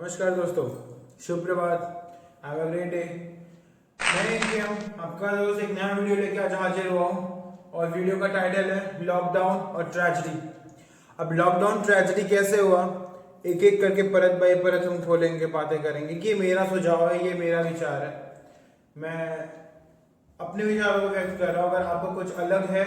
नमस्कार दोस्तों, शुभ प्रभात। Have a great day. मैं एम आपका दोस्त एक नया वीडियो लेके आज हाजिर हुआ हूँ और वीडियो का टाइटल है लॉकडाउन और ट्रेजेडी। अब लॉकडाउन ट्रेजेडी कैसे हुआ, एक एक करके परत बाई परत हम खोलेंगे, बातें करेंगे कि ये मेरा सुझाव है, ये मेरा विचार है। मैं अपने विचारों को व्यक्त कर रहा हूँ। अगर आपको कुछ अलग है,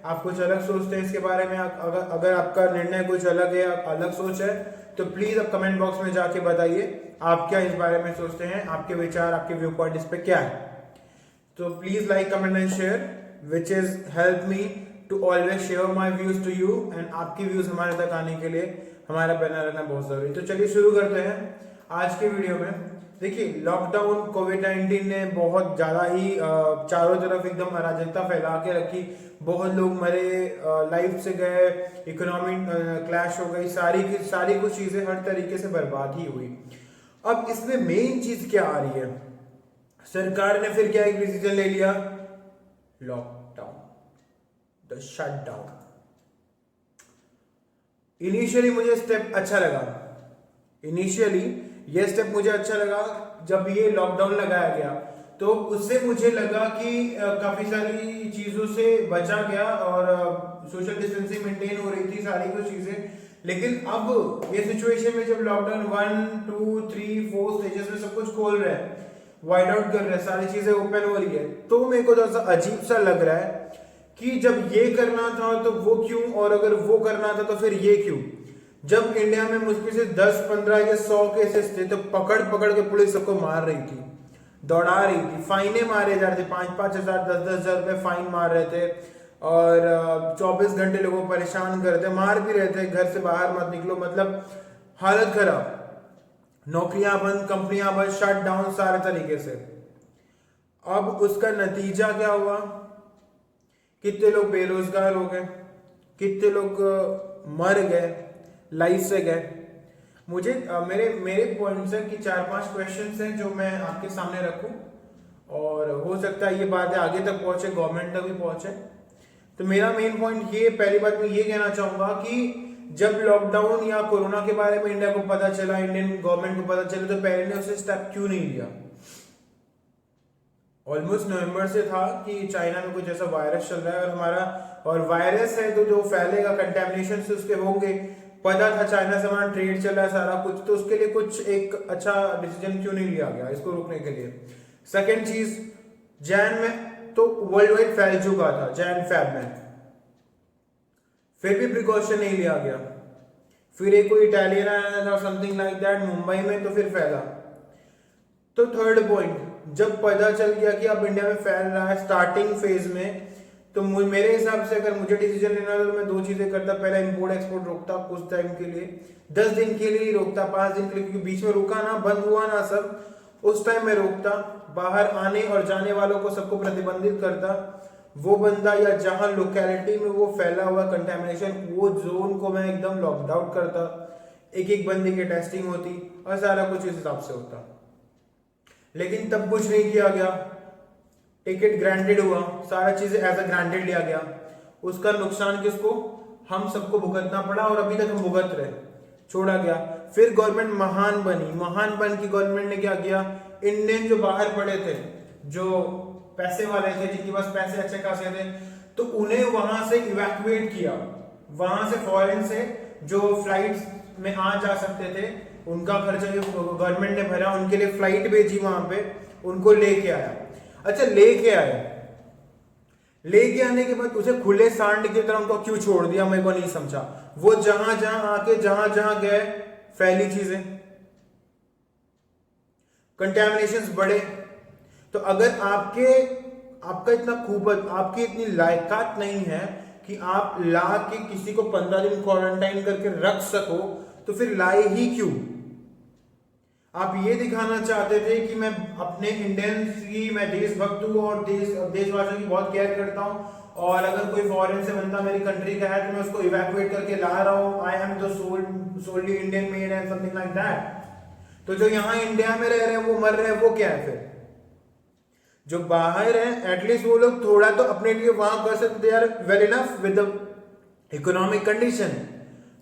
आप कुछ अलग सोचते हैं इसके बारे में, अगर आपका निर्णय कुछ अलग है, अलग सोच है, तो प्लीज आप कमेंट बॉक्स में जाके बताइए आप क्या इस बारे में सोचते हैं, आपके विचार, आपके व्यू पॉइंट इस पे क्या है। तो please like, comment and share which is help me to always share my views to you and आपकी व्यूज हमारे तक आने के लिए हमारा बना रहना बहुत जरूरी। तो चलिए शुरू करते हैं आज के वीडियो में। देखिए, लॉकडाउन कोविड-19 ने बहुत ज़्यादा ही चारों तरफ एकदम अराजकता फैला के रखी। बहुत लोग मरे, लाइफ से गए, इकोनॉमी क्लैश हो गई, सारी की सारी कुछ चीज़ें हर तरीके से बर्बाद ही हुई। अब इसमें मेन चीज़ क्या आ रही है, सरकार ने फिर क्या एक डिसीजन ले लिया, लॉकडाउन, द शटडाउन। इनिशियली मुझे स्टेप अच्छा लगा, इनिशियली ये स्टेप मुझे अच्छा लगा। जब ये लॉकडाउन लगाया गया तो उससे मुझे लगा कि काफी सारी चीजों से बचा गया और सोशल डिस्टेंसिंग मेंटेन हो रही थी, सारी कुछ चीजें। लेकिन अब ये सिचुएशन में जब लॉकडाउन 1 2 3 4 स्टेजेस में सब कुछ खोल रहे हैं, वाइड आउट कर रहे हैं, सारी चीजें ओपन हो रही है, तो मेरे को थोड़ा सा अजीब सा लग रहा है कि जब ये करना था तो वो क्यों, और अगर वो करना था तो फिर ये क्यों। जब इंडिया में मुश्किल से 10 15 या 100 केसेस थे तो पकड़ पकड़ के पुलिस सबको मार रही थी, दौड़ा रही थी, फाइने मारे जा रहे थे, 5-5 हजार 10-10 हजार रुपए फाइन मार रहे थे और 24 घंटे लोगों को परेशान कर रहे थे, मार भी रहे थे, घर से बाहर मत निकलो, मतलब हालत खराब, नौकरियां बंद, कंपनियां बंद, शट डाउन सारे तरीके से। अब उसका नतीजा क्या हुआ, कितने लोग बेरोजगार हो गए, कितने लोग मर गए, लाइफ से गए। मुझे मेरे मेरे पॉइंट्स है कि 4-5 क्वेश्चंस हैं जो मैं आपके सामने रखूं और हो सकता है ये बातें आगे तक पहुंचे, गवर्नमेंट तक भी पहुंचे। तो मेरा मेन पॉइंट ये, पहली बात मैं ये कहना चाहूंगा कि जब लॉकडाउन या कोरोना के बारे में इंडिया को पता चला, इंडियन गवर्नमेंट को पता चला, तो पहले ने उसे स्टेप क्यों नहीं लिया। ऑलमोस्ट नवंबर से था कि चाइना में कुछ ऐसा वायरस चल रहा है और हमारा, और वायरस है तो जो फैलेगा, कंटेमिनेशन से उसके होंगे, पता था चाइना से हमारा ट्रेड चल रहा है सारा कुछ, तो उसके लिए कुछ एक अच्छा डिसीजन क्यों नहीं लिया गया इसको रोकने के लिए। सेकंड चीज, जैन में तो वर्ल्ड वाइड फैल चुका था, जैन फैब में, फिर भी प्रिकॉशन नहीं लिया गया। फिर एक कोई इटालियन आया था समथिंग लाइक दैट मुंबई में, तो फिर फैला। तो थर्ड पॉइंट, जब पता चल गया कि अब इंडिया में फैल रहा है स्टार्टिंग फेज में, तो मेरे हिसाब से अगर मुझे डिसीजन लेना था तो मैं 2 चीजें करता। पहला, इंपोर्ट एक्सपोर्ट रोकता कुछ टाइम के लिए, 10 दिन के लिए रोकता, 5 दिन के लिए, क्योंकि बीच में रुका ना, बंद हुआ ना सब, उस टाइम में रोकता, बाहर आने और जाने वालों को सबको प्रतिबंधित करता। वो बंदा या जहां लोकेलिटी में वो फैला हुआ कंटेमिनेशन, वो जोन को मैं एकदम लॉकडाउन करता, एक एक बंदे की टेस्टिंग होती और सारा कुछ इस हिसाब से होता। लेकिन तब कुछ नहीं किया गया, टिकट ग्रांटेड हुआ, सारा चीजें एज अ ग्रांटेड लिया गया। उसका नुकसान किसको, हम सबको भुगतना पड़ा और अभी तक हम भुगत रहे, छोड़ा गया। फिर गवर्नमेंट महान बनी, महान बन की गवर्नमेंट ने क्या किया, इंडियन जो बाहर पड़े थे, जो पैसे वाले थे, जिनके पास पैसे अच्छे खासे थे, तो उन्हें वहां से इवैक्यूएट किया, वहां से फॉरेन से जो फ्लाइट्स में आ जा सकते थे, उनका खर्चा जो गवर्नमेंट ने भरा, उनके लिए फ्लाइट भेजी, वहां पे उनको लेके आया। अच्छा, लेके आए, लेके आने के बाद उसे खुले सांड की तरह उनको क्यों छोड़ दिया, मेरे को नहीं समझा। वो जहां जहां आके जहां जहां गए, फैली चीजें, कंटेमिनेशंस बढ़े। तो अगर आपका इतना खूबत, आपकी इतनी लायकात नहीं है कि आप ला के किसी को 15 दिन क्वारंटाइन करके रख सको, तो फिर लाए ही क्यों। आप ये दिखाना चाहते थे कि मैं अपने इंडियंस की, मैं देशभक्त हूं और देशवासियों की बहुत केयर करता हूं, और अगर कोई फॉरेन से बंदा मेरी कंट्री का है तो मैं उसको इवैक्यूएट करके ला रहा हूं, I am the solely Indian made and something like that. तो जो यहां इंडिया में रह रहे हैं, वो मर रहे हैं, वो क्या है। फिर जो बाहर है, एटलीस्ट वो लोग थोड़ा तो अपने लिए वहां कर सकते, they are well enough with the economic condition.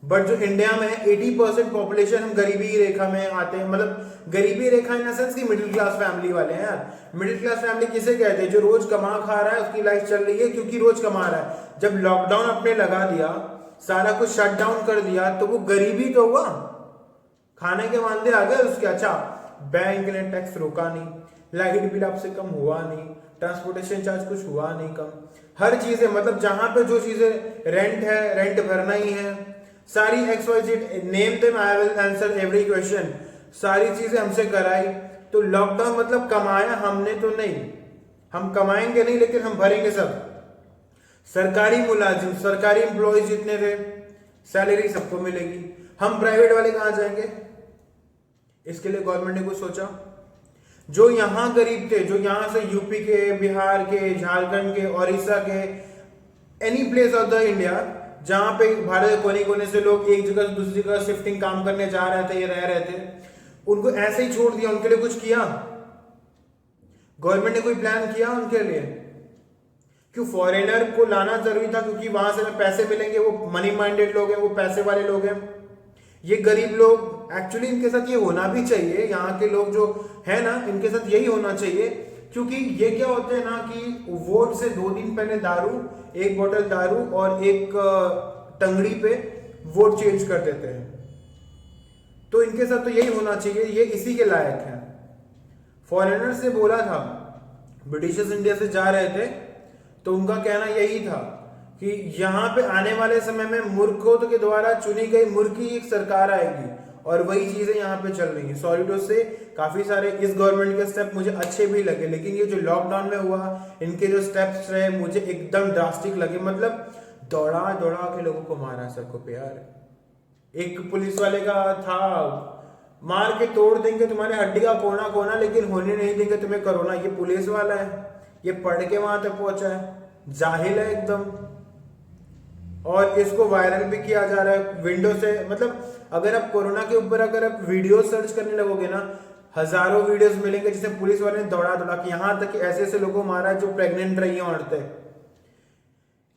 But जो इंडिया में 80% पॉपुलेशन हम गरीबी की रेखा में आते हैं, मतलब गरीबी रेखा इन सेंस की मिडिल क्लास फैमिली वाले हैं यार। मिडिल क्लास फैमिली किसे कहते हैं? जो रोज कमा खा रहा है, उसकी लाइफ चल रही है क्योंकि रोज कमा रहा है। जब लॉकडाउन अपने लगा दिया, सारा कुछ शट डाउन कर दिया, तो वो गरीबी तो हुआ, खाने के वांदे आ गए उसके। अच्छा, बैंक ने टैक्स रोका नहीं, लाइट बिल आपसे कम हुआ नहीं, ट्रांसपोर्टेशन चार्ज कुछ हुआ नहीं कम, हर चीजें मतलब जहां पे जो चीजें रेंट है, रेंट भरना ही है, सारी XYZ name them I will answer every question, सारी चीजें हमसे कराई। तो लॉकडाउन मतलब कमाया हमने तो नहीं, हम कमाएंगे नहीं लेकिन हम भरेंगे सब। सरकारी मुलाजिम, सरकारी एम्प्लॉयज जितने थे, सैलरी सबको मिलेगी, हम प्राइवेट वाले कहां जाएंगे? इसके लिए गवर्नमेंट ने कुछ सोचा? जो यहां गरीब थे, जो यहां से यूपी के, बिहार के, झारखंड के, उड़ीसा के, any place of the India, जहां पे भारत के कोने कोने से लोग एक जगह से दूसरी जगह शिफ्टिंग काम करने जा रहे थे, रह रहे थे, उनको ऐसे ही छोड़ दिया? उनके लिए कुछ किया गवर्नमेंट ने? कोई प्लान किया उनके लिए? क्यों फॉरेनर को लाना जरूरी था? क्योंकि वहां से पैसे मिलेंगे, वो मनी माइंडेड लोग हैं, वो पैसे वाले लोग हैं। ये गरीब लोग एक्चुअली इनके साथ ये होना भी चाहिए, यहाँ के लोग जो है ना, इनके साथ यही होना चाहिए। क्योंकि ये क्या होते हैं ना कि वोट से 2 दिन पहले दारू, एक बोतल दारू और एक टंगड़ी पे वोट चेंज कर देते हैं। तो इनके साथ तो यही होना चाहिए, ये इसी के लायक है। फॉरेनर से बोला था, ब्रिटिशर्स इंडिया से जा रहे थे, तो उनका कहना यही था कि यहाँ पे आने वाले समय में मूर्खों के द्वारा चुनी गई मूर्ख की एक सरकार आएगी, और वही चीजें यहाँ पे चल रही हैं। सॉरी टू से, काफी सारे इस गवर्नमेंट के स्टेप मुझे अच्छे भी लगे, लेकिन ये जो लॉकडाउन में हुआ, इनके जो स्टेप्स रहे मुझे एकदम ड्रास्टिक लगे। मतलब दौड़ा दौड़ा के लोगों को मारा सबको पे यार। एक पुलिस वाले का था, मार के तोड़ देंगे तुम्हारे हड्डी का कोना कोना, लेकिन होने नहीं देंगे तुम्हें कोरोना। ये पुलिस वाला है, ये पढ़ के वहां तक पहुंचा है, जाहिल है एकदम, और इसको वायरल भी किया जा रहा है विंडो से। मतलब अगर आप कोरोना के ऊपर अगर आप वीडियो सर्च करने लगोगे ना, हजारों वीडियोस मिलेंगे जिसे पुलिस वाले ने दौड़ा दौड़ा के, यहां तक कि ऐसे ऐसे लोगों को मारा जो प्रेग्नेंट रही हैं औरतें।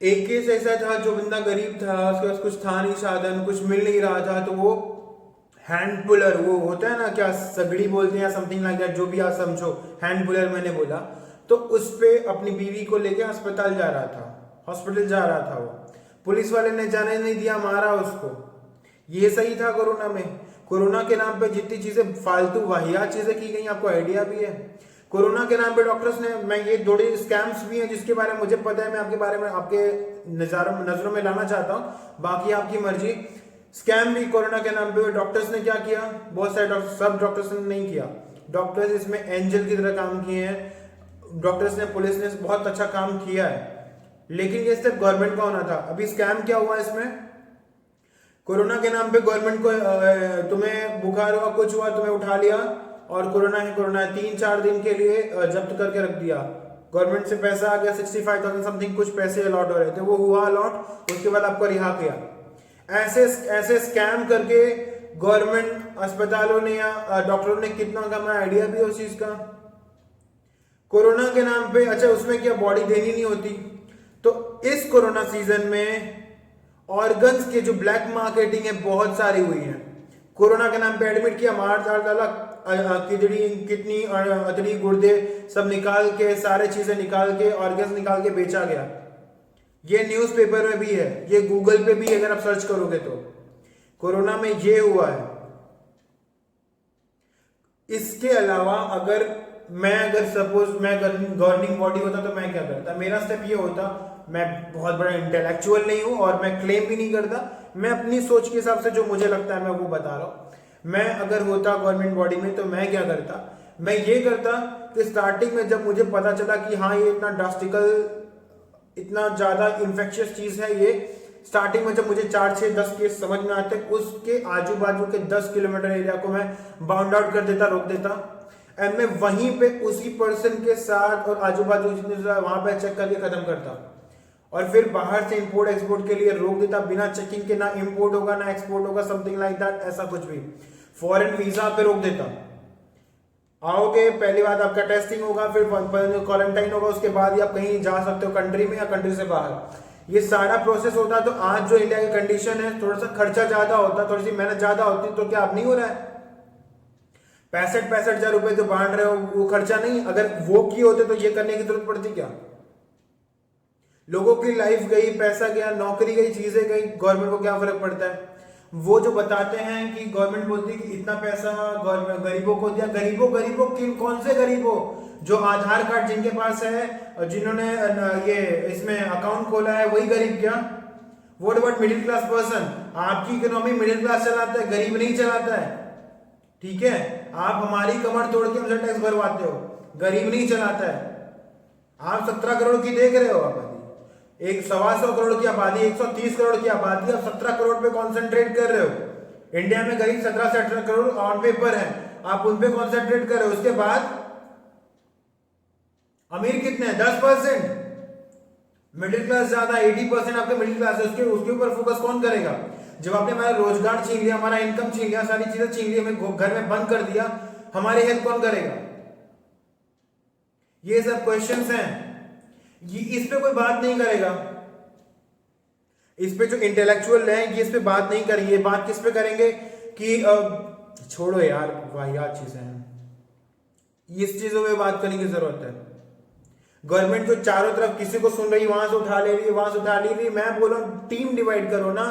एक केस ऐसा था, जो बंदा गरीब था, उसके पास कुछ था नहीं साधन, कुछ मिल नहीं रहा था, तो वो हैंड पुलर, वो होता है ना क्या सगड़ी बोलते हैं या समथिंग लाइक दैट, जो भी आप समझो, हैंड पुलर मैंने बोला, तो उस पे अपनी बीवी को लेके अस्पताल जा रहा था, हॉस्पिटल जा रहा था वो, पुलिस वाले ने जाने नहीं दिया, मारा उसको। ये सही था कोरोना में? कोरोना के नाम पे जितनी चीजें फालतू वाहियात चीजें की गई, आपको आइडिया भी है? कोरोना के नाम पे डॉक्टर्स ने, मैं ये थोड़ी स्कैम्स भी हैं जिसके बारे में मुझे पता है, मैं आपके बारे में आपके नजरों में लाना चाहता हूँ, बाकी आपकी मर्जी। स्कैम भी कोरोना के नाम पे डॉक्टर्स ने क्या किया, बहुत सारे डॉक्टर, सब डॉक्टर्स ने नहीं किया, डॉक्टर्स इसमें एंजल की तरह काम किए हैं, डॉक्टर्स ने, पुलिस ने बहुत अच्छा काम किया है, लेकिन ये सिर्फ गवर्नमेंट का होना था। अभी स्कैम क्या हुआ इसमें? कोरोना के नाम पे गवर्नमेंट को, तुम्हें बुखार हुआ, कुछ हुआ, तुम्हें उठा लिया और कोरोना है 3-4 दिन के लिए जब्त करके रख दिया। गवर्नमेंट से पैसा आ गया 65,000 समथिंग, कुछ पैसे अलॉट हो रहे थे, वो हुआ अलॉट, उसके बाद आपको रिहा किया। ऐसे ऐसे स्कैम करके गवर्नमेंट अस्पतालों ने या डॉक्टरों ने कितना कमाया, आइडिया भी उस चीज का। कोरोना के नाम पे, अच्छा उसमें क्या बॉडी देनी नहीं होती? तो इस कोरोना सीजन में ऑर्गन्स के जो ब्लैक मार्केटिंग है बहुत सारी हुई है। कोरोना के नाम पे एडमिट किया, मार डाला, किडनी अतड़ी गुर्दे सब निकाल के, सारे चीजें निकाल के, ऑर्गन्स निकाल के बेचा गया। ये न्यूज़पेपर में भी है, ये गूगल पे भी अगर आप सर्च करोगे तो कोरोना में ये हुआ है। इसके अलावा अगर सपोज मैं गवर्निंग बॉडी होता तो मैं क्या करता? मेरा स्टेप ये होता, मैं बहुत बड़ा इंटेलेक्चुअल नहीं हूं और मैं क्लेम भी नहीं करता, मैं अपनी सोच के हिसाब से जो मुझे लगता है मैं वो बता रहा हूं। मैं अगर होता गवर्नमेंट बॉडी में तो मैं क्या करता? मैं ये करता कि स्टार्टिंग में जब मुझे पता चला कि हाँ ये इतना ड्रास्टिकल, इतना ज्यादा इन्फेक्शियस चीज है ये, स्टार्टिंग में जब मुझे 4-6-10 केस समझ में आते, उसके आजू बाजू के 10 किलोमीटर एरिया को मैं बाउंड आउट कर देता, रोक देता, एंड मैं वहीं पे उसी पर्सन के साथ और आजू बाजू जितने वहां पे चेक करके खत्म करता, और फिर बाहर से इंपोर्ट एक्सपोर्ट के लिए रोक देता, बिना चेकिंग के ना इंपोर्ट होगा ना एक्सपोर्ट होगा, समथिंग लाइक दैट, ऐसा कुछ भी। फॉरेन वीजा पे रोक देता, आओगे पहली बात आपका टेस्टिंग होगा, फिर क्वारंटाइन होगा, उसके बाद ही आप कहीं जा सकते हो कंट्री में या कंट्री से बाहर। ये सारा प्रोसेस होता तो आज जो इंडिया की कंडीशन है, थोड़ा सा खर्चा ज्यादा होता, थोड़ी सी मेहनत ज्यादा होती, तो क्या अब नहीं हो रहा है? 65-65 हजार रुपए जो बांट रहे हो वो खर्चा नहीं, अगर वो किए होते तो ये करने की जरूरत पड़ती क्या? लोगों की लाइफ गई, पैसा गया, नौकरी गई, चीजें गई, गवर्नमेंट को क्या फर्क पड़ता है? वो जो बताते हैं कि गवर्नमेंट बोलती है कि इतना पैसा गवर्नमेंट गरीबों को दिया, गरीबों गरीबों कौन से गरीबों? जो आधार कार्ड जिनके पास है और जिन्होंने ये इसमें अकाउंट खोला है वही गरीब क्या? What about middle class person? आपकी इकोनॉमी मिडिल क्लास चलाता है, गरीब नहीं चलाता है। ठीक है, आप हमारी कमर तोड़ के हमसे टैक्स भरवाते हो, गरीब नहीं चलाता है। आप 17 करोड़ की देख रहे हो आबादी, एक 125 करोड़ की आबादी, 130 करोड़ की आबादी, आप 17 करोड़ पे कॉन्सेंट्रेट कर रहे हो। इंडिया में करीब 17 से 18 करोड़ ऑन पेपर है, आप उन पे कॉन्सेंट्रेट कर रहे हो। उसके बाद अमीर कितने हैं? 10%। मिडिल क्लास ज्यादा, 80% आपके मिडिल क्लास है, उसके ऊपर फोकस कौन करेगा? जब आपने हमारा रोजगार छीन लिया, हमारा इनकम छीन लिया, सारी चीजें छीन ली, हमें घर में बंद कर दिया, हमारी हेल्प कौन करेगा? ये सब क्वेश्चंस हैं, ये इस पे कोई बात नहीं करेगा। इस पे जो इंटेलेक्चुअल है ये इस पे बात नहीं करेंगे। बात किस पे करेंगे कि छोड़ो यार, वाहियात चीजें हैं, इस चीजों पे बात करने की जरूरत है। गवर्नमेंट जो चारों तरफ किसी को सुन रही, वहां से उठा ले रही है, वहां से उठा ले रही है। मैं बोल रहा हूं टीम डिवाइड करो ना,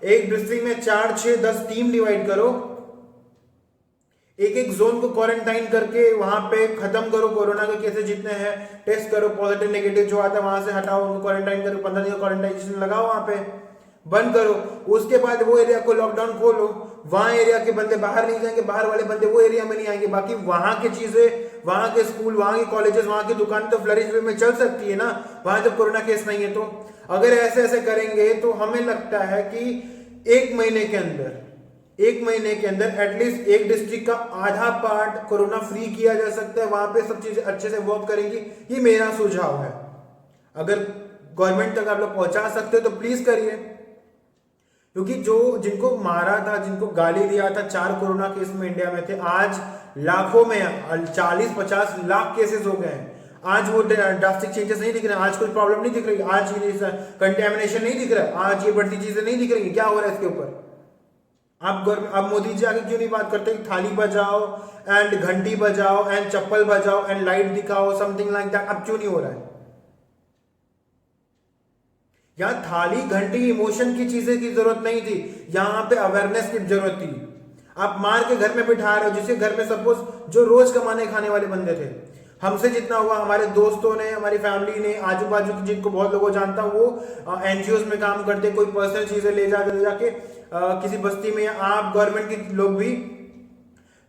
एक डिस्ट्रिक्ट में 4, 6, 10 टीम डिवाइड करो, एक एक जोन को क्वारंटाइन करके वहां पे खत्म करो। कोरोना के केसेस जितने हैं टेस्ट करो, पॉजिटिव नेगेटिव जो आता है वहां से हटाओ, उनको क्वारंटाइन करो, 15 दिन क्वारंटाइन लगाओ, वहां पे बंद करो। उसके बाद वो एरिया को लॉकडाउन खोलो, वहां एरिया के बंदे बाहर नहीं जाएंगे, बाहर वाले बंदे वो एरिया में नहीं आएंगे। बाकी वहां की चीजें, वहां के स्कूल, वहां के कॉलेजेस, वहां की दुकान तो फ्लरिश वे में चल सकती है ना, वहां जब कोरोना केस नहीं है तो। अगर ऐसे ऐसे करेंगे तो हमें लगता है कि एक महीने के अंदर एटलीस्ट एक डिस्ट्रिक्ट का आधा पार्ट कोरोना फ्री किया जा सकता है, वहां पे सब चीजें अच्छे से वर्क करेंगी। ये मेरा सुझाव है। अगर गवर्नमेंट तक आप लोग पहुंचा सकते हो तो प्लीज करिए, क्योंकि जो जिनको मारा था, जिनको गाली दिया था, 4 कोरोना केस में इंडिया में थे, आज लाखों में 40-50 लाख केसेस हो गए हैं। आज वो ड्रास्टिक चेंजेस नहीं दिख रहे हैं, आज कोई प्रॉब्लम नहीं दिख रही, आज ये कंटेमिनेशन नहीं दिख रहा है, आज ये बढ़ती चीजें नहीं दिख रही। क्या हो रहा है इसके ऊपर? अब मोदी जी आगे क्यों नहीं बात करते? थाली बजाओ एंड घंटी बजाओ एंड चप्पल बजाओ एंड लाइट दिखाओ, समथिंग लाइक दैट। अब क्यों नहीं हो रहा है? यहां थाली घंटी इमोशन की चीजें की जरूरत नहीं थी, यहां पे अवेयरनेस की जरूरत थी। आप मार के घर में बिठा रहे हो, जिसके घर में सपोज जो रोज कमाने खाने वाले बंदे थे, हमसे जितना हुआ, हमारे दोस्तों ने, हमारी फैमिली ने, आजू बाजू जिनको बहुत लोगों जानता हूं, वो एनजीओ में काम करते, कोई पर्सनल चीजें ले जाके किसी बस्ती में, आप गवर्नमेंट के लोग भी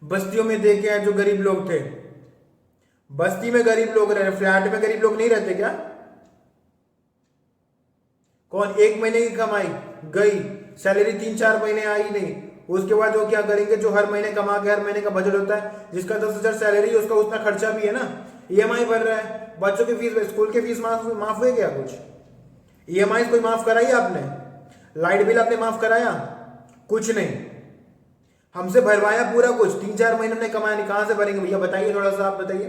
बस्तियों में देखे हैं जो गरीब लोग थे। बस्ती में गरीब लोग रहे, फ्लैट में गरीब लोग नहीं रहते क्या? कौन? एक महीने की कमाई गई, सैलरी 3-4 महीने आई नहीं, उसके बाद वो क्या करेंगे? जो हर महीने कमा के, हर महीने का बजट होता है, जिसका 10,000 सैलरी, उसका उतना खर्चा भी है ना, ईएमआई भर रहा है, बच्चों की फीस, स्कूल की फीस माफ हुई क्या? कुछ ईएमआई कोई माफ कराई आपने? लाइट बिल आपने माफ कराया? कुछ नहीं, हमसे भरवाया पूरा कुछ। 3-4 महीने हमने कमाया नहीं, कहां से भरेंगे भैया? बताइए, थोड़ा सा आप बताइए।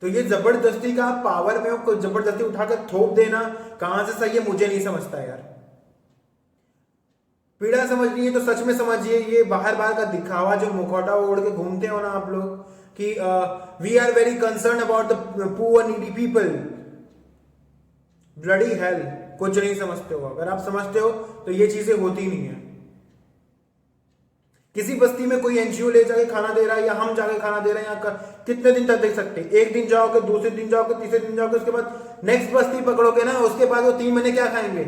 तो ये जबरदस्ती का पावर में हो, जबरदस्ती उठाकर थोप देना कहां से सही है मुझे नहीं समझता यार। पीड़ा समझनी है तो सच में समझिए। ये बाहर बाहर का दिखावा, जो मुखौटा ओढ़ के घूमते हो ना आप लोग कि we are very concern about the poor needy people, bloody hell, कुछ नहीं समझते हो। अगर आप समझते हो तो ये चीजें होती नहीं है। किसी बस्ती में कोई एनजीओ ले जाके खाना दे रहा है, या हम जाके खाना दे रहे हैं, यहाँ कितने दिन तक दे सकते? एक दिन जाओगे, दूसरे दिन जाओगे, तीसरे दिन जाओगे, उसके बाद नेक्स्ट बस्ती पकड़ोगे ना, उसके बाद वो 3 महीने क्या खाएंगे?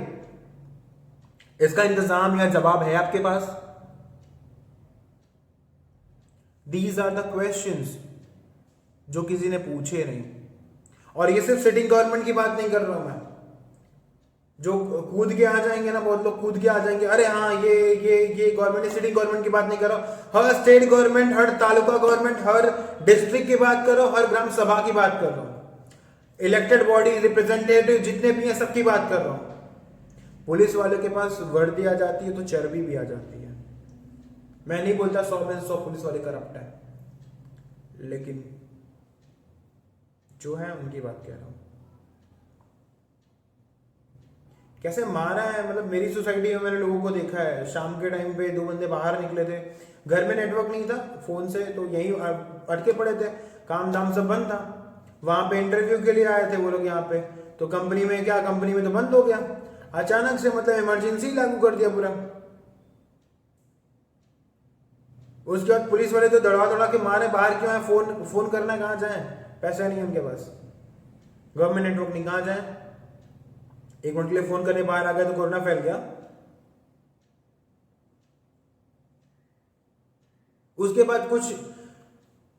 इसका इंतजाम या जवाब है आपके पास? दीज आर द क्वेश्चंस जो किसी ने पूछे नहीं। और ये सिर्फ सिटिंग गवर्नमेंट की बात नहीं कर रहा हूं मैं, जो कूद के आ जाएंगे ना, बहुत लोग कूद के आ जाएंगे, अरे हाँ ये गवर्नमेंट, सिटिंग गवर्नमेंट की बात नहीं कर रहा हूं, हर स्टेट गवर्नमेंट, हर तालुका गवर्नमेंट, हर डिस्ट्रिक्ट की बात कर रहा हूं, हर ग्राम सभा की बात कर रहा हूं, इलेक्टेड बॉडी रिप्रेजेंटेटिव जितने भी हैं सबकी बात कर रहा हूं। पुलिस वाले के पास वर्दी आ जाती है तो चर्बी भी आ जाती है। मैं नहीं बोलता 100% पुलिस वाले करप्ट है, लेकिन जो है उनकी बात कह रहा हूं। कैसे मारा है, मतलब मेरी सोसाइटी में मैंने लोगों को देखा है, शाम के टाइम पे 2 बंदे बाहर निकले थे, घर में नेटवर्क नहीं था फोन से, तो यहीं अटके पड़े थे, काम धाम सब बंद था। वहां पे इंटरव्यू के लिए आए थे वो लोग यहाँ पे, तो कंपनी में क्या, कंपनी में तो बंद हो गया अचानक से, मतलब इमरजेंसी लागू कर दिया पूरा। उसके बाद पुलिस वाले तो दौड़ा दौड़ा के मारे, बाहर क्यों आए, फोन फोन करना कहाँ जाए, पैसा नहीं उनके पास, गवर्नमेंट नेटवर्क नहीं, कहाँ जाए, 1 मिनट के लिए फोन करने बाहर आ गया तो कोरोना फैल गया। उसके बाद कुछ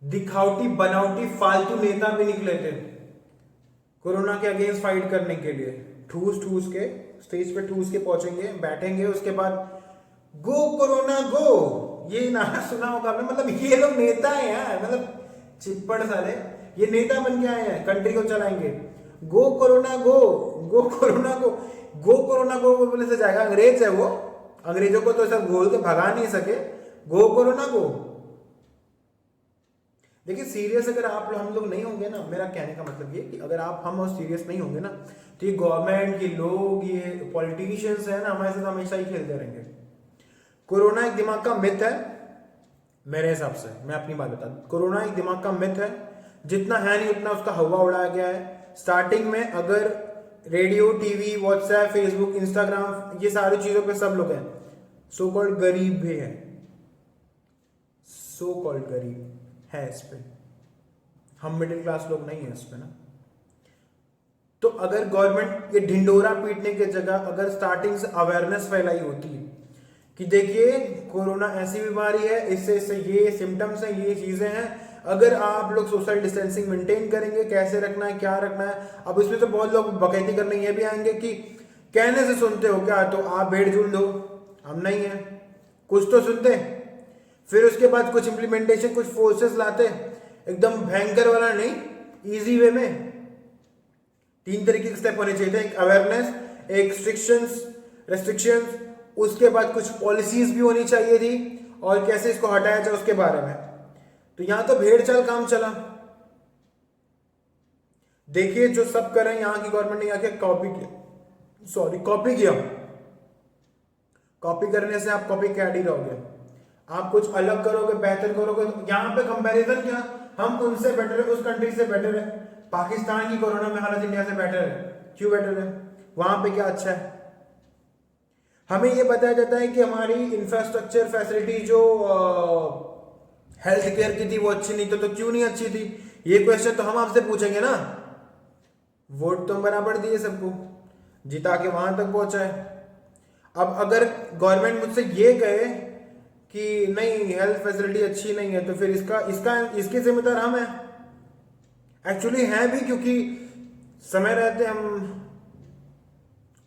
दिखावटी बनावटी फालतू नेता भी निकले थे कोरोना के अगेंस्ट फाइट करने के लिए, ठूस ठूस के स्टेज पे ठूस के पहुंचेंगे, बैठेंगे, उसके बाद गो कोरोना गो, ये नारा सुना होगा आपने, मतलब ये लोग नेता हैं यार, मतलब चिप्पड़ साले, ये नेता बन के आए हैं, कंट्री को चलाएंगे। गो कोरोना गो, गो कोरोना गो, गो कोरोना गो बोले से जाएगा, अंग्रेज है वो, अंग्रेजों को तो सब घोल के भगा नहीं सके, गो कोरोना गो। देखिए सीरियस अगर आप हम लोग नहीं होंगे ना, मेरा कहने का मतलब ये कि अगर आप हम और सीरियस नहीं होंगे ना, तो ये गवर्नमेंट के लोग, ये पॉलिटिशियंस है ना, हमारे साथ हमेशा ही खेलते रहेंगे। कोरोना एक दिमाग का मिथ है मेरे हिसाब से, मैं अपनी बात बता दूं, कोरोना एक दिमाग का मिथ है, जितना है नहीं उतना उसका हवा उड़ाया गया है। स्टार्टिंग में अगर radio, TV, WhatsApp, Facebook, Instagram, ये सारी चीजों पे सब लोग हैं, सो कॉल्ड गरीब भी है, सो कॉल्ड गरीब है इस पे, हम मिडिल क्लास लोग नहीं है इस पे ना। तो अगर गवर्नमेंट ये ढिंडोरा पीटने की जगह अगर स्टार्टिंग से अवेयरनेस फैलाई होती कि देखिए कोरोना ऐसी बीमारी है, इससे इससे ये सिम्टम्स हैं, ये चीजें हैं, अगर आप लोग सोशल डिस्टेंसिंग मेंटेन करेंगे, कैसे रखना है, क्या रखना है। अब इसमें तो बहुत लोग बकैती करने ये भी आएंगे कि कहने से सुनते हो क्या, तो आप भेड़ झूल दो, हम नहीं है, कुछ तो सुनते, फिर उसके बाद कुछ इंप्लीमेंटेशन, कुछ फोर्सेस लाते, एकदम भयंकर वाला नहीं, इजी वे में। 3 तरीके के स्टेप होने चाहिए थे, एक अवेयरनेस, एक रेस्ट्रिक्शंस, उसके बाद कुछ पॉलिसीज भी होनी चाहिए थी, और कैसे इसको हटाया जाए उसके बारे में। तो यहां तो भेड़ चाल काम चला। देखिए जो सब कर रहे हैं यहां की गवर्नमेंट ने आके कॉपी किया, कॉपी करने से आप कॉपी कैट ही रहोगे, आप कुछ अलग करोगे, बेहतर करोगे, तो यहां पे कंपैरिजन क्या, हम उनसे बेटर है, उस कंट्री से बेटर है। पाकिस्तान की कोरोना में हालत इंडिया से बेटर है, क्यों बेटर है, वहां पे क्या अच्छा है। हमें यह बताया जाता है कि हमारी इंफ्रास्ट्रक्चर फैसिलिटी जो हेल्थ केयर की थी वो अच्छी नहीं, तो क्यों नहीं अच्छी थी, ये क्वेश्चन तो हम आपसे पूछेंगे ना। वोट तो बराबर दिए सबको, जिता के वहां तक पहुंचा है। अब अगर गवर्नमेंट मुझसे ये कहे कि नहीं हेल्थ फैसिलिटी अच्छी नहीं है, तो फिर इसके जिम्मेदार हम हैं, एक्चुअली हैं भी, क्योंकि समय रहते हम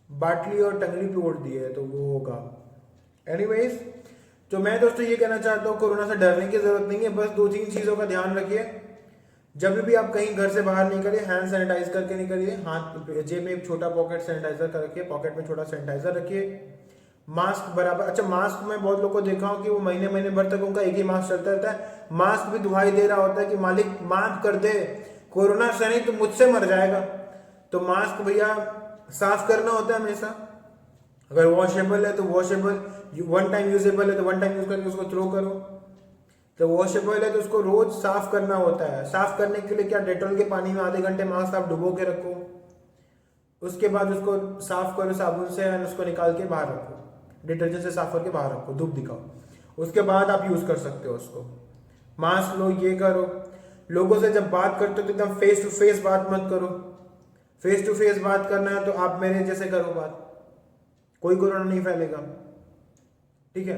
बाटली और टंगली पे वोट दिए, तो वो होगा। एनीवेज, तो मैं दोस्तों ये कहना चाहता हूँ, कोरोना से डरने की जरूरत नहीं है, बस 2-3 चीजों का ध्यान रखिए। जब भी आप कहीं घर से बाहर निकलिए, हैंड सैनिटाइज करके निकलिए, हाथ जेब में एक छोटा पॉकेट सैनिटाइजर का रखिए, पॉकेट में छोटा सैनिटाइजर रखिए, मास्क बराबर। अच्छा, मास्क में बहुत लोगों को देखा हूं कि वो महीने भर तक उनका एक ही मास्क चलता रहता है, मास्क भी दुहाई दे रहा होता है कि मालिक माफ कर दे, कोरोना से नहीं तो मुझसे मर जाएगा। तो मास्क भैया साफ करना होता है हमेशा, अगर वॉशेबल है तो वॉशेबल, 1 टाइम यूजेबल है तो 1 टाइम यूज करके उसको थ्रो करो, तो वॉशेबल है तो उसको रोज साफ करना होता है। साफ करने के लिए क्या, डेटॉल के पानी में आधे घंटे मास्क आप डुबो के रखो, उसके बाद उसको साफ करो साबुन से, और उसको निकाल के बाहर रखो, डिटर्जेंट से साफ करके बाहर रखो, धूप दिखाओ, उसके बाद आप यूज कर सकते हो उसको। मास्क लो, ये करो। लोगों से जब बात करते हो तो एकदम फेस टू फेस बात मत करो, फेस टू फेस बात करना है तो आप मेरे जैसे करो बात, कोई कोरोना नहीं फैलेगा, ठीक है।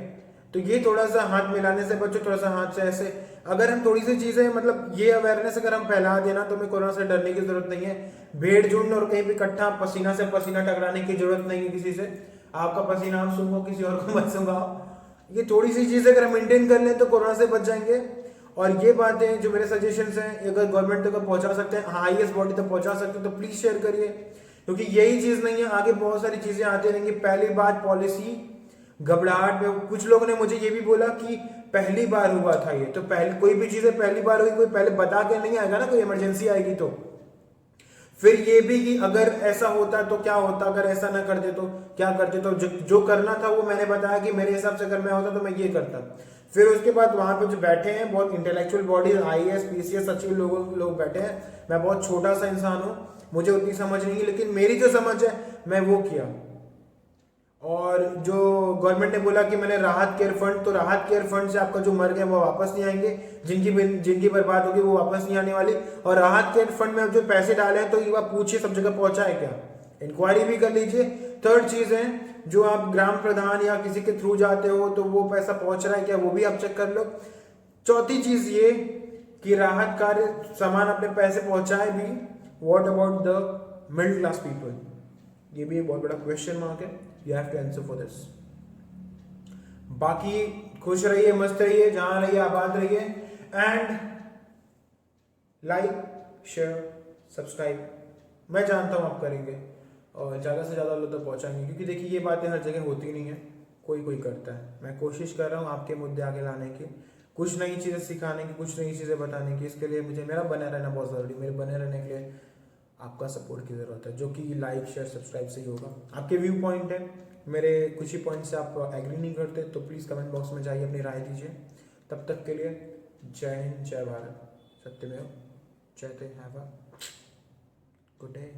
तो ये थोड़ा सा हाथ मिलाने से बचो, थोड़ा सा हाथ से ऐसे, अगर हम थोड़ी सी चीजें, मतलब ये अवेयरनेस अगर हम फैला देना, तो हमें कोरोना से डरने की जरूरत नहीं है। भीड़ झुंड और कहीं भी इकट्ठा पसीना से पसीना टकराने की जरूरत नहीं है किसी से, आपका पसीना आप सूंघो, किसी और को मत सूंघाओ। ये थोड़ी सी चीजें अगर हम मेंटेन कर लें तो कोरोना से बच जाएंगे। और ये बातें जो मेरे सजेशंस हैं, अगर गवर्नमेंट तक पहुंचा सकते हैं, हाईएस्ट बॉडी तक पहुंचा सकते हैं, तो प्लीज शेयर करिए, क्योंकि यही चीज नहीं है, आगे बहुत सारी चीजें आती रहेंगी। पहली बात पॉलिसी घबराहट में, कुछ लोगों ने मुझे ये भी बोला कि पहली बार हुआ था ये, तो पहले कोई भी चीजें पहली बार हुई, कोई पहले बता के नहीं आएगा ना, कोई इमरजेंसी आएगी तो। फिर ये भी कि अगर ऐसा होता तो क्या होता, अगर ऐसा ना करते तो क्या करते, तो जो करना था वो मैंने बताया कि मेरे हिसाब से अगर मैं होता तो मैं ये करता। फिर उसके बाद वहां पे जो बैठे हैं बहुत इंटेलेक्चुअल बॉडी, आईएएस पीसीएस सचिव लोग बैठे हैं। मैं बहुत छोटा सा इंसान हूँ, मुझे उतनी समझ नहीं है, लेकिन मेरी जो समझ है मैं वो किया। और जो गवर्नमेंट ने बोला कि मैंने राहत केयर फंड, तो राहत केयर फंड से आपका जो मर गए वो वापस नहीं आएंगे, जिनकी बर्बाद होगी वो वापस नहीं आने वाली। और राहत केयर फंड में जो पैसे डाले हैं तो ये आप पूछिए सब जगह पहुंचा है क्या, इंक्वायरी भी कर लीजिए। थर्ड चीज है, जो आप ग्राम प्रधान या किसी के थ्रू जाते हो तो वो पैसा पहुंच रहा है क्या, वो भी आप चेक कर लो। चौथी चीज ये कि राहत कार्य सामान अपने पैसे पहुंचाए भी, what about the middle class people, ये भी एक बहुत बड़ा क्वेश्चन मार्क है। You have to answer for this. बाकी खुश रहिए, मस्त रहिए, जहां रहिए आबाद रहिए, एंड लाइक शेयर सब्सक्राइब, मैं जानता हूं आप करेंगे और ज़्यादा से ज़्यादा लोग तक पहुंचाएंगे, क्योंकि देखिए ये बातें हर जगह होती नहीं है, कोई कोई करता है। मैं कोशिश कर रहा हूँ आपके मुद्दे आगे लाने की, कुछ नई चीज़ें सिखाने की, कुछ नई चीज़ें बताने की। इसके लिए मुझे मेरा बना रहना बहुत ज़रूरी, मेरे बने रहने के लिए आपका सपोर्ट की ज़रूरत है, जो कि लाइक शेयर सब्सक्राइब से ही होगा। आपके व्यू पॉइंट है, मेरे कुछ ही पॉइंट से आप एग्री नहीं करते तो प्लीज़ कमेंट बॉक्स में जाइए, अपनी राय दीजिए। तब तक के लिए जय हिंद, जय भारत, सत्यमेव जयते, हैव अ गुड डे।